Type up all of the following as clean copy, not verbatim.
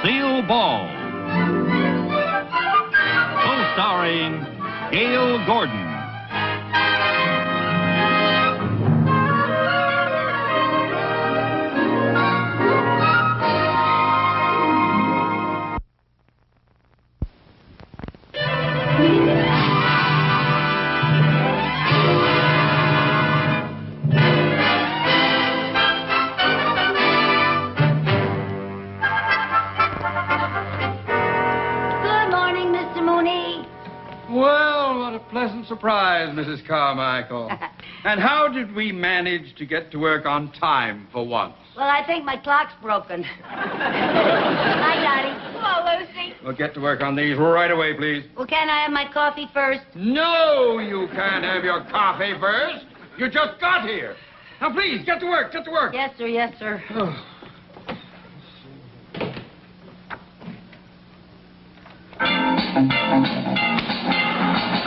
Lucille Ball. Co-starring Gail Gordon. Pleasant surprise, Mrs. Carmichael. And how did we manage to get to work on time for once? Well, I think my clock's broken. Hi, Dottie. Hello, Lucy. We'll get to work on these right away, please. Well, can I have my coffee first? No, you can't have your coffee first. You just got here. Now, please, get to work, get to work. Yes, sir, yes, sir.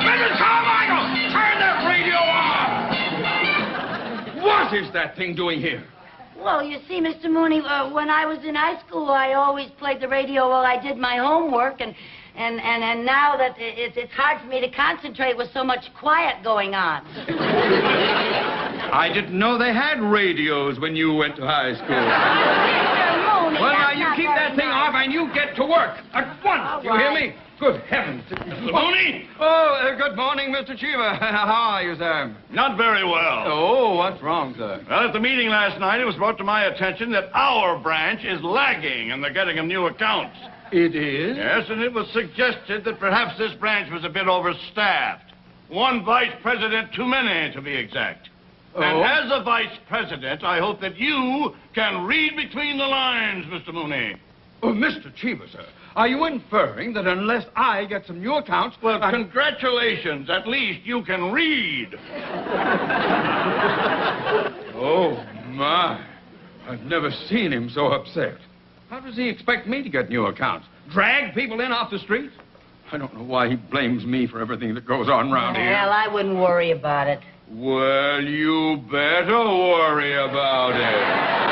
Mrs. Carmichael, turn that radio off! What is that thing doing here? Well, you see, Mr. Mooney, when I was in high school, I always played the radio while I did my homework, and now that it's hard for me to concentrate with so much quiet going on. I didn't know they had radios when you went to high school. Mr. Mooney, Well, now, that's you not keep very that thing nice. off and you get to work at once. All Do you hear right. me? Good heavens. Mr. Mooney? Oh, good morning, Mr. Cheever. How are you, sir? Not very well. Oh, what's wrong, sir? Well, at the meeting last night, it was brought to my attention that our branch is lagging in the getting of new accounts. It is? Yes, and it was suggested that perhaps this branch was a bit overstaffed. One vice president too many, to be exact. Oh? And as a vice president, I hope that you can read between the lines, Mr. Mooney. Oh, Mr. Cheever, sir, are you inferring that unless I get some new accounts... Well, congratulations. At least you can read. Oh, my. I've never seen him so upset. How does he expect me to get new accounts? Drag people in off the street? I don't know why he blames me for everything that goes on around here. Well, I wouldn't worry about it. Well, you better worry about it.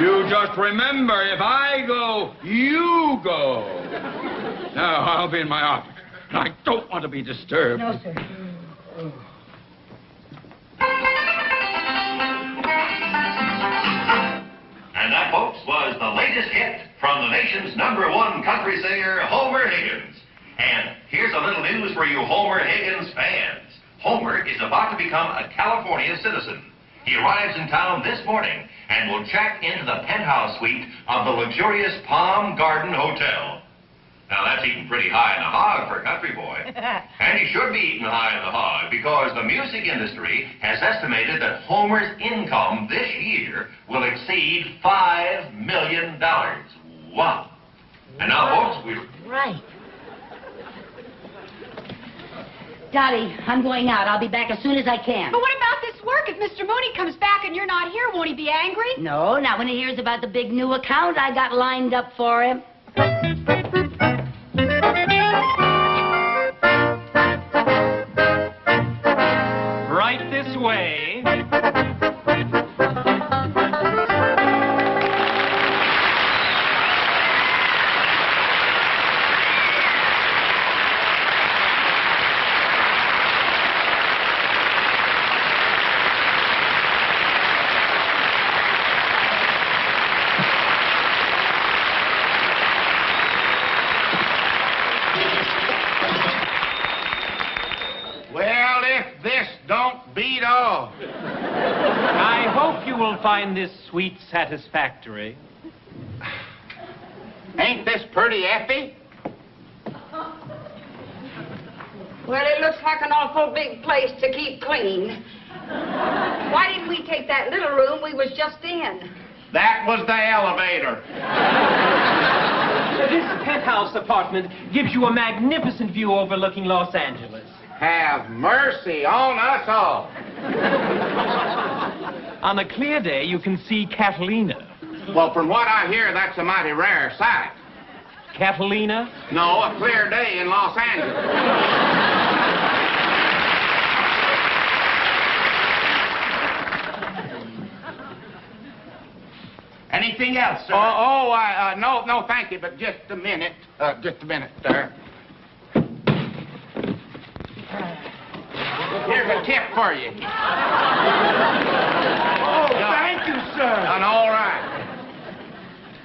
You just remember, if I go, you go. Now, I'll be in my office. I don't want to be disturbed. No, sir. And that, folks, was the latest hit from the nation's #1 country singer, Homer Higgins. And here's a little news for you Homer Higgins fans. Homer is about to become a California citizen. He arrives in town this morning and will check into the penthouse suite of the luxurious Palm Garden Hotel. Now, that's eating pretty high in the hog for a country boy. And he should be eating high in the hog because the music industry has estimated that Homer's income this year will exceed $5 million. Wow. And now, folks, we... Right. Dottie, I'm going out. I'll be back as soon as I can. But what about this work? If Mr. Mooney comes back and you're not here, won't he be angry? No, not when he hears about the big new account I got lined up for him. Right this way. Well, if this don't beat all. I hope you will find this suite satisfactory. Ain't this pretty, Effie? Well, it looks like an awful big place to keep clean. Why didn't we take that little room we was just in? That was the elevator. This penthouse apartment gives you a magnificent view overlooking Los Angeles. Have mercy on us all. On a clear day, you can see Catalina. Well, from what I hear, that's a mighty rare sight. Catalina? No, a clear day in Los Angeles. Anything else, sir? No, thank you, but just a minute. Just a minute, sir. Here's a tip for you. Thank you, sir. Done all right.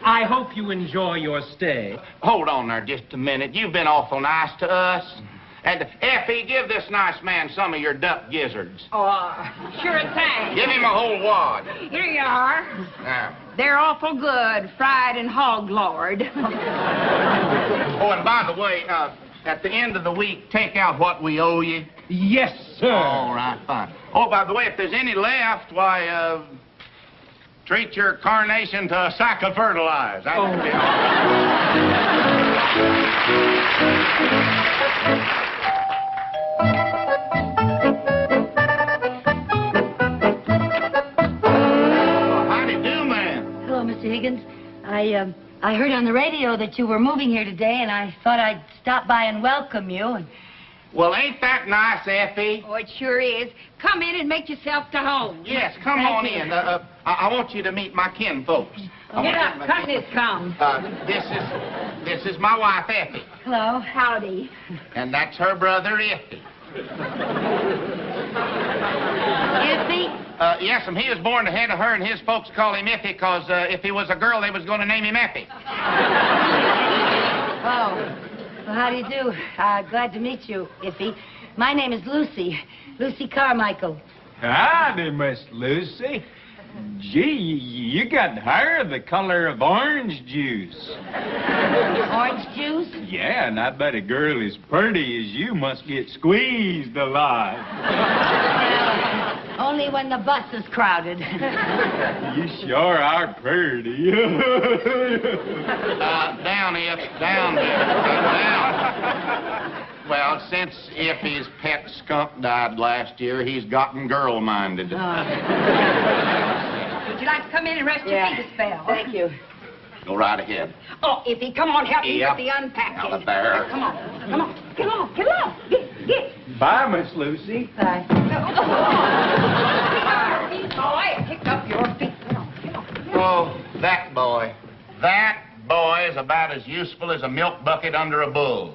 I hope you enjoy your stay. Hold on there just a minute. You've been awful nice to us. And, Effie, give this nice man some of your duck gizzards. Oh, sure thing. Give him a whole wad. Here you are. Now. They're awful good, fried and hog-lard. Oh, and by the way, at the end of the week, take out what we owe you. Yes, sir. All right, fine. Oh, by the way, if there's any left, why, treat your carnation to a sack of fertilizer. That would be all right. Mr. Higgins. I heard on the radio that you were moving here today, and I thought I'd stop by and welcome you. And... Well, ain't that nice, Effie? Oh, it sure is. Come in and make yourself to home. Yes, come on in. I want you to meet my kinfolks. Get up, company's come. This is my wife, Effie. Hello. Howdy. And that's her brother, Effie. Iffy? Yes, and he was born ahead of her, and his folks call him Iffy, because if he was a girl, they was going to name him Effie. Oh. Well, how do you do? Glad to meet you, Iffy. My name is Lucy. Lucy Carmichael. Howdy, Miss Lucy. Gee, you got hair the color of orange juice. Orange juice? Yeah, and I bet a girl as pretty as you must get squeezed a lot. Only when the bus is crowded. You sure are pretty. Down, If. Down. Down. Well, since Effie's pet skunk died last year, he's gotten girl-minded. Oh. Would you like to come in and rest your feet a spell? Thank you. Go right ahead. Oh, Iffy, come on, help me Yep. with the unpacking. Now, there. Come on. Get along. Get. Bye, Miss Lucy. Bye. Boy, pick up your feet. Come on. Oh, that boy. That boy is about as useful as a milk bucket under a bull.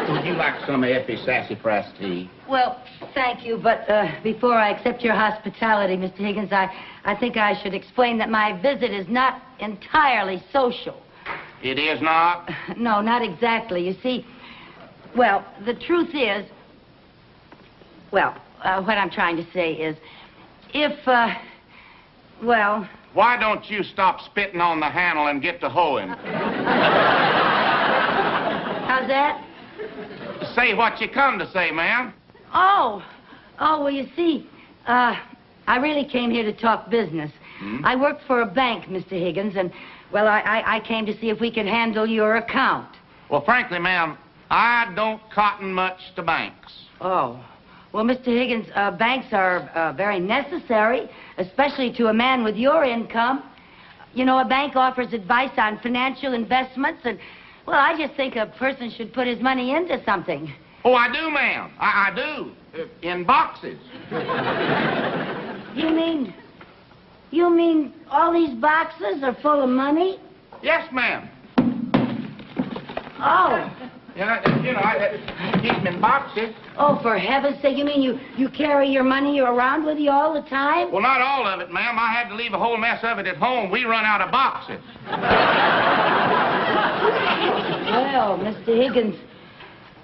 Would you like some of Effie's sassafras tea? Well, thank you, but before I accept your hospitality, Mr. Higgins, I think I should explain that my visit is not entirely social. It is not? No, not exactly. You see, well, the truth is, what I'm trying to say is, Why don't you stop spitting on the handle and get to hoeing? How's that? Say what you come to say, ma'am. Oh, well, you see, I really came here to talk business. I work for a bank, Mr. Higgins, and, well, I came to see if we could handle your account. Well, frankly, ma'am, I don't cotton much to banks. Oh. Well, Mr. Higgins, banks are very necessary, especially to a man with your income. You know, a bank offers advice on financial investments, and, well, I just think a person should put his money into something. Oh, I do, ma'am. I do. In boxes. You mean all these boxes are full of money? Yes, ma'am. Oh. Yeah, I keep them in boxes. Oh, for heaven's sake, you mean you carry your money around with you all the time? Well, not all of it, ma'am. I had to leave a whole mess of it at home. We run out of boxes. Well, Mr. Higgins,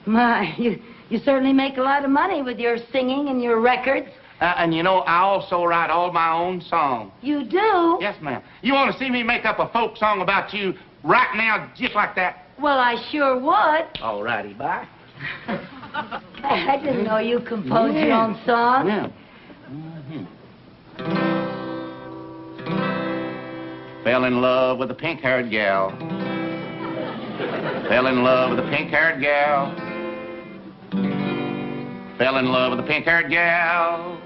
my, you certainly make a lot of money with your singing and your records. And you know, I also write all my own songs. You do? Yes, ma'am. You want to see me make up a folk song about you right now, just like that? Well, I sure would. All righty, bye. I didn't know you composed your own songs. Yeah. Fell in love with a pink-haired gal. Fell in love with a pink-haired gal. Fell in love with a pink-haired gal.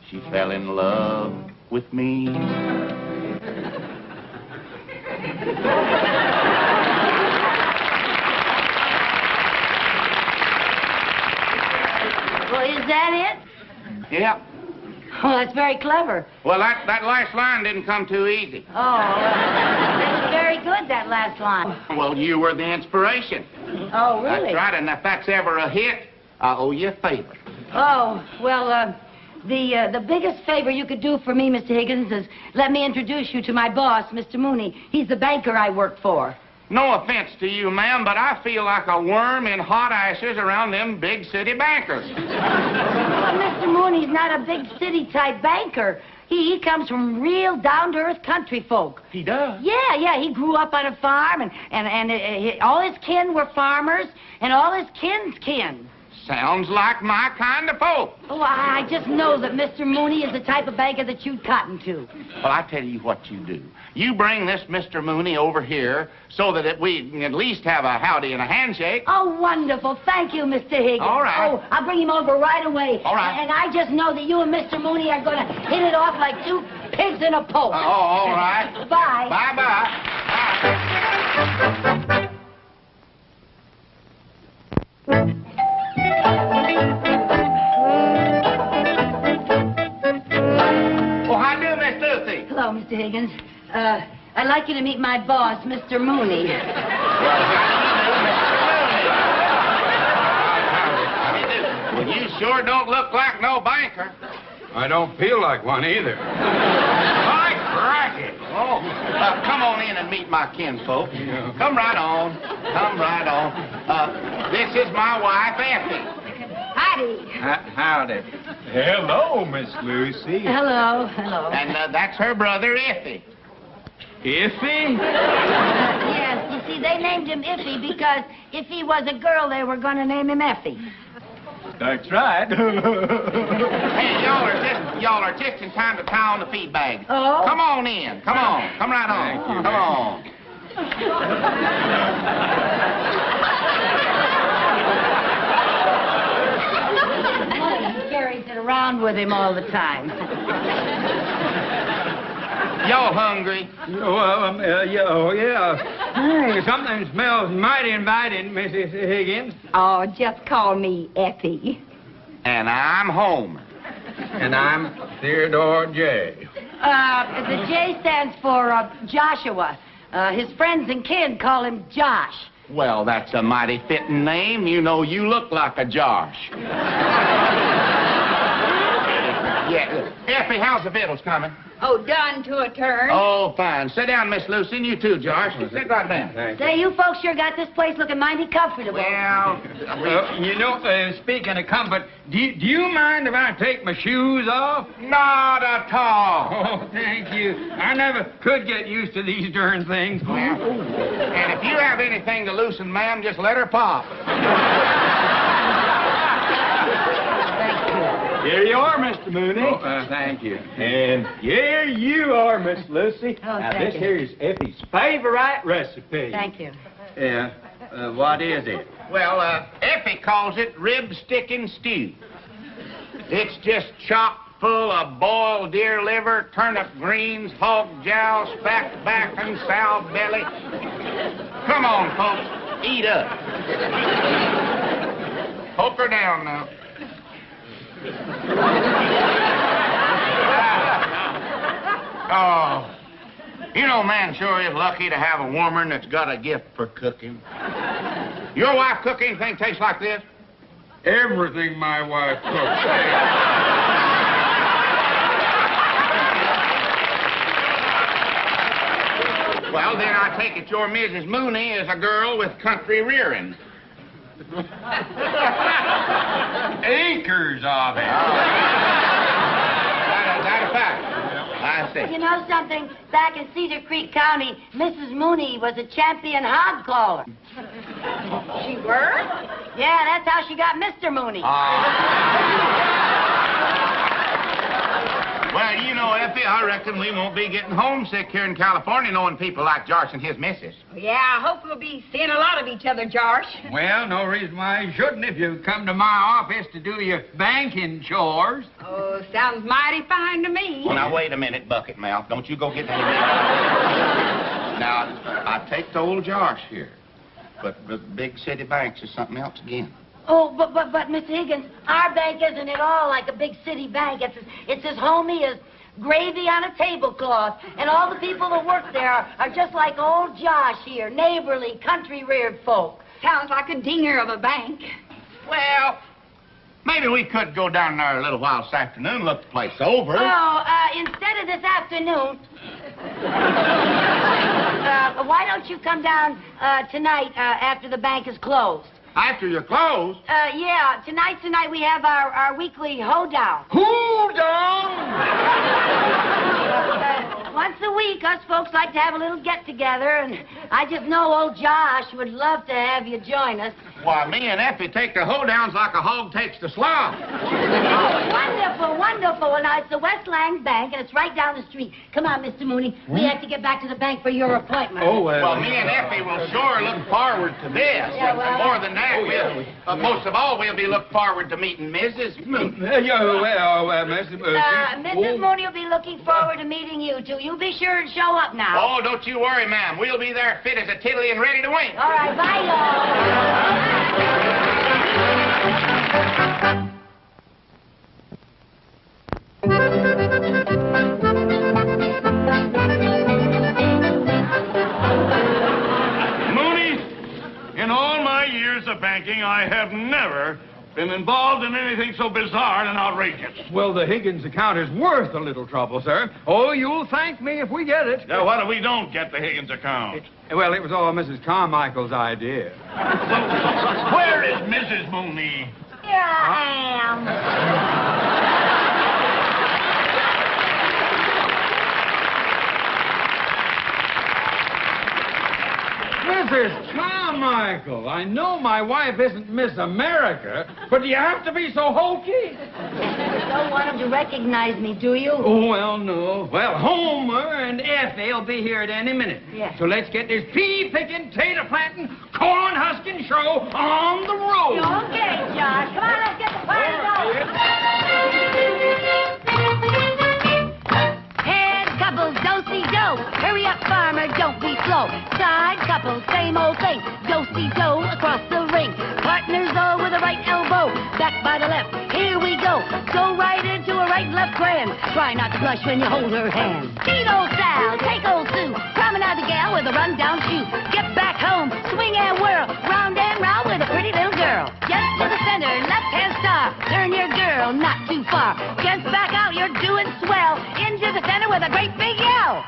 She fell in love with me. Well, is that it? Yep. Oh, that's very clever. Well, that last line didn't come too easy. Oh, that was very good, that last line. Well, you were the inspiration. Oh, really? That's right, and if that's ever a hit, I owe you a favor. Oh, well, the biggest favor you could do for me, Mr. Higgins, is let me introduce you to my boss, Mr. Mooney. He's the banker I work for. No offense to you, ma'am, but I feel like a worm in hot ashes around them big city bankers. Well, Mr. Mooney's not a big city-type banker. He comes from real down-to-earth country folk. He does? Yeah, he grew up on a farm, and all his kin were farmers, and all his kin's kin. Sounds like my kind of folk. Oh, I just know that Mr. Mooney is the type of banker that you'd cotton to. Well, I tell you what you do. You bring this Mr. Mooney over here so that we can at least have a howdy and a handshake. Oh, wonderful. Thank you, Mr. Higgins. All right. Oh, I'll bring him over right away. All right. And I just know that you and Mr. Mooney are going to hit it off like two pigs in a poke. All right. Bye. Bye-bye. Bye. Oh, how do, Miss Lucy? Hello, Mr. Higgins. I'd like you to meet my boss, Mr. Mooney. Well, you sure don't look like no banker. I don't feel like one either. My cracky. Oh, come on in and meet my kinfolk. Come right on. Come right on. This is my wife, Effie. Howdy. Howdy. Hello, Miss Lucy. Hello. And that's her brother, Effie. Iffy? Yes, you see, they named him Iffy because if he was a girl, they were going to name him Effie. That's right. Hey, y'all are just in time to tie on the feed bag. Oh? Come on in. Come on. Come right on. Thank you. Come on. He carries it around with him all the time. Y'all hungry? Well, yeah. Hey, something smells mighty inviting, Mrs. Higgins. Oh, just call me Effie. And I'm home. And I'm Theodore J. The J stands for Joshua. His friends and kin call him Josh. Well, that's a mighty fitting name. You know, you look like a Josh. Yeah. Effie, how's the victuals coming? Oh, done to a turn. Oh, fine. Sit down, Miss Lucy, and you too, Josh. Sit right down. Say, you folks sure got this place looking mighty comfortable. Well, You know, speaking of comfort, do you mind if I take my shoes off? not at all. Oh, thank you. I never could get used to these darn things. And if you have anything to loosen, ma'am, just let her pop. Here you are, Mr. Mooney. Thank you. And here you are, Miss Lucy. Oh, now, thank this you. here is Effie's favorite recipe. Thank you. Yeah. What is it? Well, Effie calls it rib sticking stew. It's just chock full of boiled deer liver, turnip greens, hog jowl, spack back, and sow belly. Come on, folks, eat up. Poke her down now. Oh, you know, man sure is lucky to have a woman that's got a gift for cooking. Your wife cook anything tastes like this? Everything my wife cooks. Well, then I take it your Mrs. Mooney is a girl with country rearing. Acres of it. That a fact. I see. You know something? Back in Cedar Creek County, Mrs. Mooney was a champion hog caller. She were? Yeah, that's how she got Mr. Mooney. Well, you know, Effie, I reckon we won't be getting homesick here in California knowing people like Josh and his missus. Yeah, I hope we'll be seeing a lot of each other, Josh. Well, no reason why you shouldn't if you come to my office to do your banking chores. Oh, sounds mighty fine to me. Well, now, wait a minute, Bucket Mouth. Don't you go get any Now, I take the old Josh here, but the big city banks is something else again. Oh, but Mr. Higgins, our bank isn't at all like a big city bank. It's as homey as gravy on a tablecloth. And all the people that work there are just like old Josh here, neighborly, country-reared folk. Sounds like a dinger of a bank. Well, maybe we could go down there a little while this afternoon, look the place over. Oh, instead of this afternoon, why don't you come down tonight after the bank is closed? After you're closed? Yeah, tonight's the night we have our weekly hoedown. Hoedown? Once a week, us folks like to have a little get-together, and I just know old Josh would love to have you join us. Why, me and Effie take the hoedowns like a hog takes the slop. Wonderful, wonderful. Well, now, it's the West Lang Bank, and it's right down the street. Come on, Mr. Mooney. We have to get back to the bank for your appointment. Oh, well, me and Effie will sure look forward to this. Yeah, well, more than that, most of all, we'll be looking forward to meeting Mrs. Mooney. Mrs. Mooney will be looking forward to meeting you, too. You be sure and show up now. Oh, don't you worry, ma'am. We'll be there fit as a tiddly and ready to wink. All right, bye, y'all. Mooney, in all my years of banking, I have never been involved in anything so bizarre and outrageous. Well, the Higgins account is worth a little trouble, sir. Oh, you'll thank me if we get it. Now, what if we don't get the Higgins account? Well, it was all Mrs. Carmichael's idea. Where is Mrs. Mooney? Here I am. Mrs. Carmichael, I know my wife isn't Miss America, but do you have to be so hokey? You don't want him to recognize me, do you? Oh, well, no. Well, Homer and Effie will be here at any minute. Yeah. So let's get this pea-picking, tater-planting, corn-husking show on the road. Okay, Josh. Come on, let's get the party going. Head couples, do-si-do. Hurry up, farmer, don't be slow. Side couples, same old thing. Do-si-do across the ring. Partners all with the right elbow. Back by the left. Here we go. Go right into a right and left grand. Try not to blush when you hold her hand. Beat old Sal, take old Sue. Promenade the gal with a run-down shoe. Get back home, swing and whirl. Round and round with a pretty little girl. Just to the center, left-hand star. Turn your girl not too far. Just back out, you're doing swell. Into the center with a great big yell.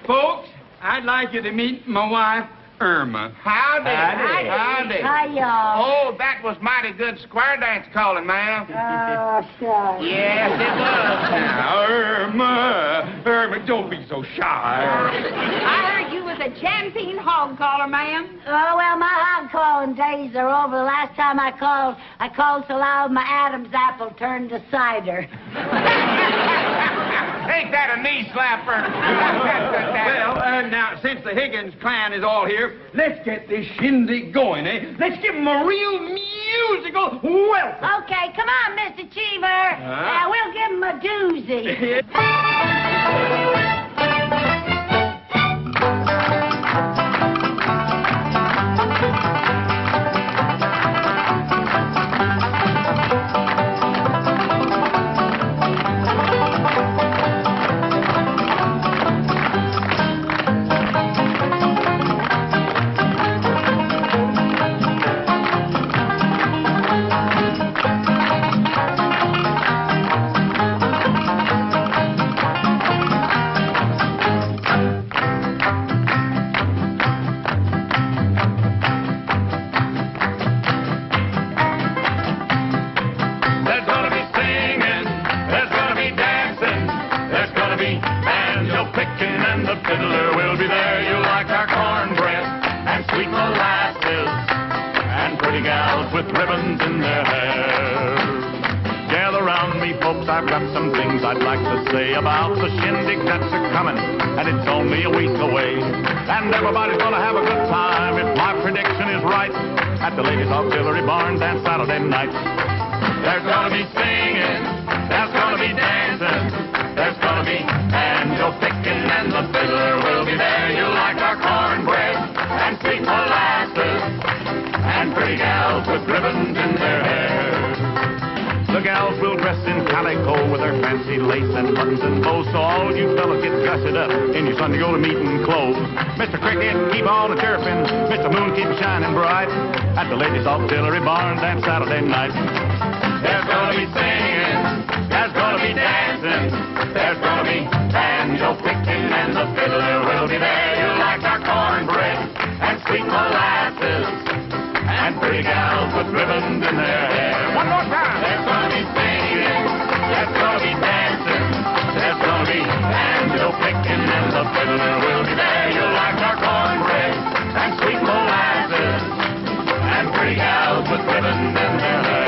Folks, I'd like you to meet my wife, Irma. Howdy. Hi, y'all. Oh, that was mighty good square dance calling, ma'am. Oh, sure. Yes, it was. Now, Irma, don't be so shy. I heard you was a champion hog caller, ma'am. Oh, well, my hog calling days are over. The last time I called so loud my Adam's apple turned to cider. Ain't that a knee slapper? Well, now, since the Higgins clan is all here, let's get this shindig going, eh? Let's give them a real musical welcome. Okay, come on, Mr. Cheever. We'll give him a doozy. with ribbons in their hair. Gather round me, folks, I've got some things I'd like to say about the shindig that's a-comin', and it's only a week away. And everybody's gonna have a good time, if my prediction is right, at the Ladies Auxiliary Barn dance Saturday night. There's gonna be singing, there's gonna be dancing, there's gonna be Cole with her fancy lace and buttons and bows. So all you fellas get dressed up in your Sunday go-to-meeting clothes. Mr. Cricket, keep on a chirping. Mr. Moon, keep shining bright at the Ladies' Auxiliary Barn dance Saturday night. There's gonna be singing, there's gonna be dancing, there's gonna be banjo picking, and the fiddler will be there. You'll like our cornbread and sweet molasses and pretty gals with ribbons in their hair. One more time. There's gonna be singing, there's gonna be dancing, there's gonna be banjo picking, and the fiddler will be there. You'll like our cornbread and sweet molasses and pretty gals with ribbons in their hair.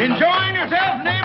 Enjoying yourself, neighbor?